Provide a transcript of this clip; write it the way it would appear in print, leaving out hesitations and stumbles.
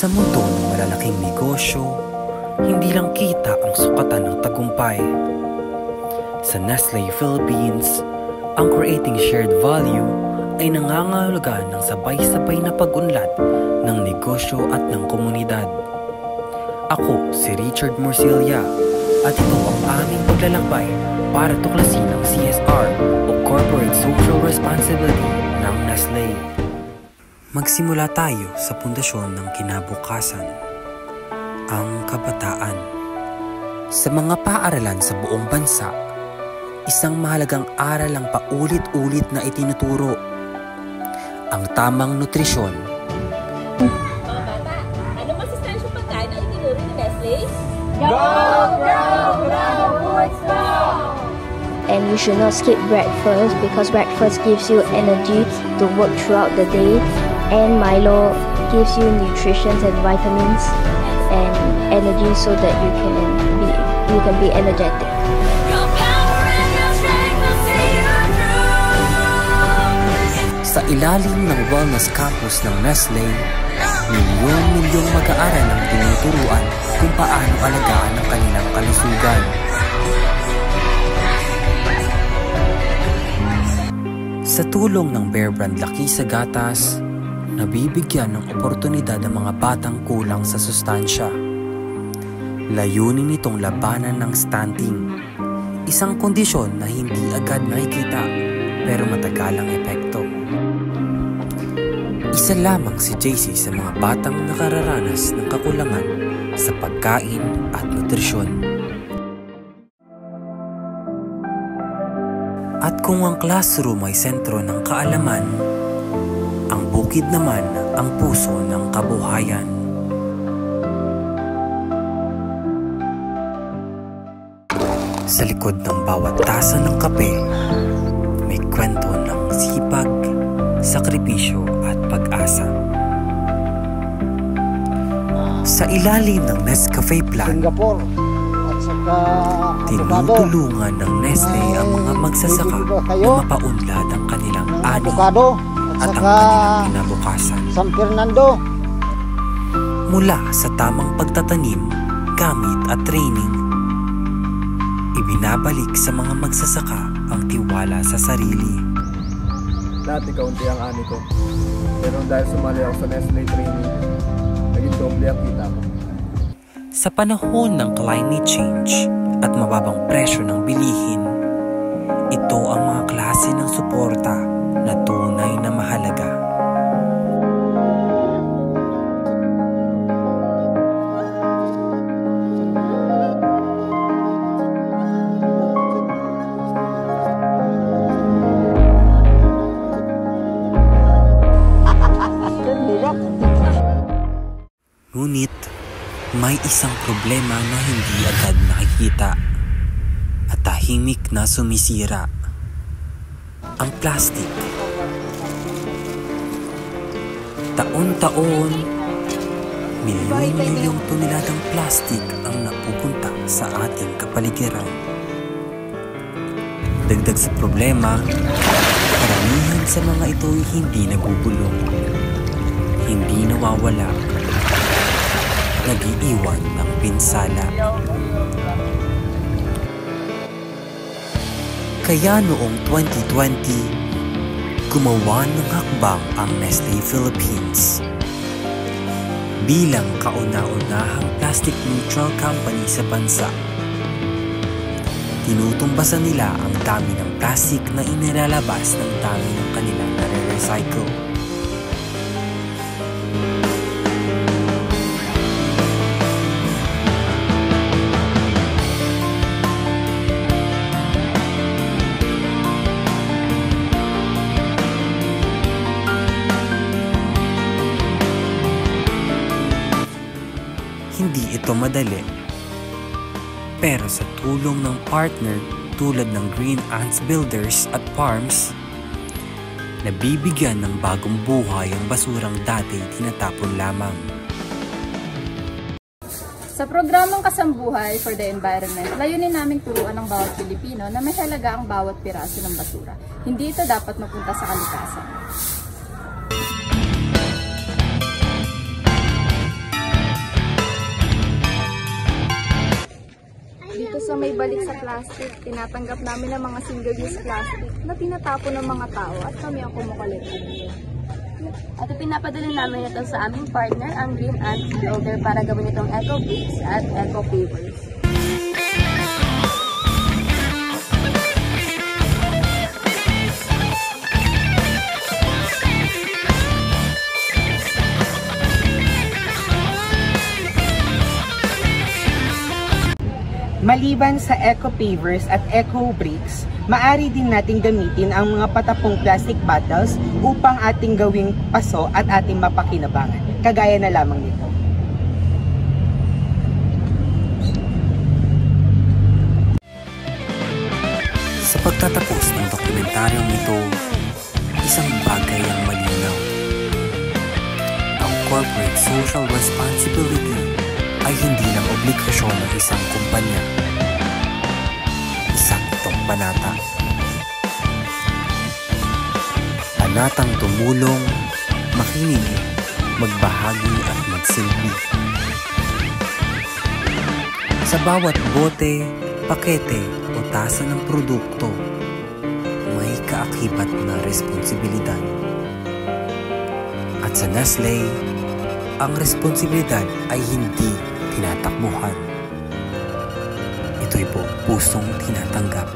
Sa mundo ng malalaking negosyo, hindi lang kita ang sukatan ng tagumpay. Sa Nestle Philippines, ang creating shared value ay nangangahulugan ng sabay-sabay na pag-unlad ng negosyo at ng komunidad. Ako si Richard Morcilla at ito ang aming paglalakbay para tuklasin ang CSR o Corporate Social Responsibility ng Nestle. Magsimula tayo sa pundasyon ng kinabukasan, ang kabataan. Sa mga paaralan sa buong bansa, isang mahalagang aral ang paulit-ulit na itinuturo, ang tamang nutrisyon. Mga bata, ano masustansyong pagkain ang itinuro ni Nestle? Go, go, go, Foods Go! And you should not skip breakfast because breakfast gives you energy to work throughout the day, and Milo gives you nutrition and vitamins and energy so that you can be energetic. Sa ilalim ng Wellness Campus ng Nestle, milyon-milyong mag-aaral ang tinuturuan kung paano alagaan ang kanilang kalusugan. Sa tulong ng Bear Brand Laki sa Gatas, nabibigyan ng oportunidad ang mga batang kulang sa sustansya. Layunin nitong labanan ng stunting, isang kondisyon na hindi agad nakikita pero matagal ang epekto. Isa lamang si JC sa mga batang nakararanas ng kakulangan sa pagkain at nutrisyon. At kung ang classroom ay sentro ng kaalaman, ang bukid naman ang puso ng kabuhayan. Sa likod ng bawat tasa ng kape, may kwento ng sipag, sakripisyo at pag-asa. Sa ilalim ng Nescafe Plan, Singapore at saka tinutulungan ng Nestle ang mga magsasaka na mapaunlad ang kanilang ani at ang kanilang kinabukasan. San Fernando. Mula sa tamang pagtatanim, gamit at training, ibinabalik sa mga magsasaka ang tiwala sa sarili. Dati kaunti ang ani ko, pero dahil sumali ako sa Nestle training, naging doble ang kita ko. Sa panahon ng climate change at mababang presyo ng bilihin, ito ang mga klase ng suporta na tunay na mahalaga. Ngunit, may isang problema na hindi agad nakikita at tahimik na sumisira. Ang plastic. Taon-taon, milyon-milyong toneladang plastic ang napupunta sa ating kapaligiran. Dagdag sa problema, karamihan sa mga ito ay hindi nagugulong, hindi nawawala, nag-iiwan ng pinsala. Kaya noong 2020, gumawa ng hakbang ang Nestle Philippines. Bilang kauna-unahang plastic neutral company sa bansa, tinutumbasan nila ang dami ng plastic na inilalabas ng dami ng kanilang nare-recycle. Hindi ito madali. Pero sa tulong ng partner tulad ng Green Ants Builders at Farms, nabibigyan ng bagong buhay ang basurang dati tinatapon lamang. Sa programang Kasambuhay for the Environment, layunin naming turuan ng bawat Pilipino na may halaga ang bawat piraso ng basura. Hindi ito dapat mapunta sa kalikasan. may balik sa plastic. Tinatanggap namin ang mga single-use plastic na tinatapon ng mga tao at kami ang kumukolekta nito. At pinapadala namin ito sa aming partner, ang Green Ant Builder, para gawin itong Eco Bricks at Eco Pavers. Maliban sa Eco Pavers at Eco Bricks, maaari din nating gamitin ang mga patapong plastic bottles upang ating gawing paso at ating mapakinabangan, kagaya na lamang nito. Sa pagtatapos ng dokumentaryong ito, isang bagay ang malinaw. Ang corporate social responsibility ay hindi lang obligasyon ng isang kumpanya. Isang itong panata. Panatang tumulong, makinig, magbahagi at magsilbi. Sa bawat bote, pakete o tasa ng produkto, may kaakibat na responsibilidad. At sa Nestle, ang responsibilidad ay hindi tinatakbuhan. Ito'y pusong tinatanggap.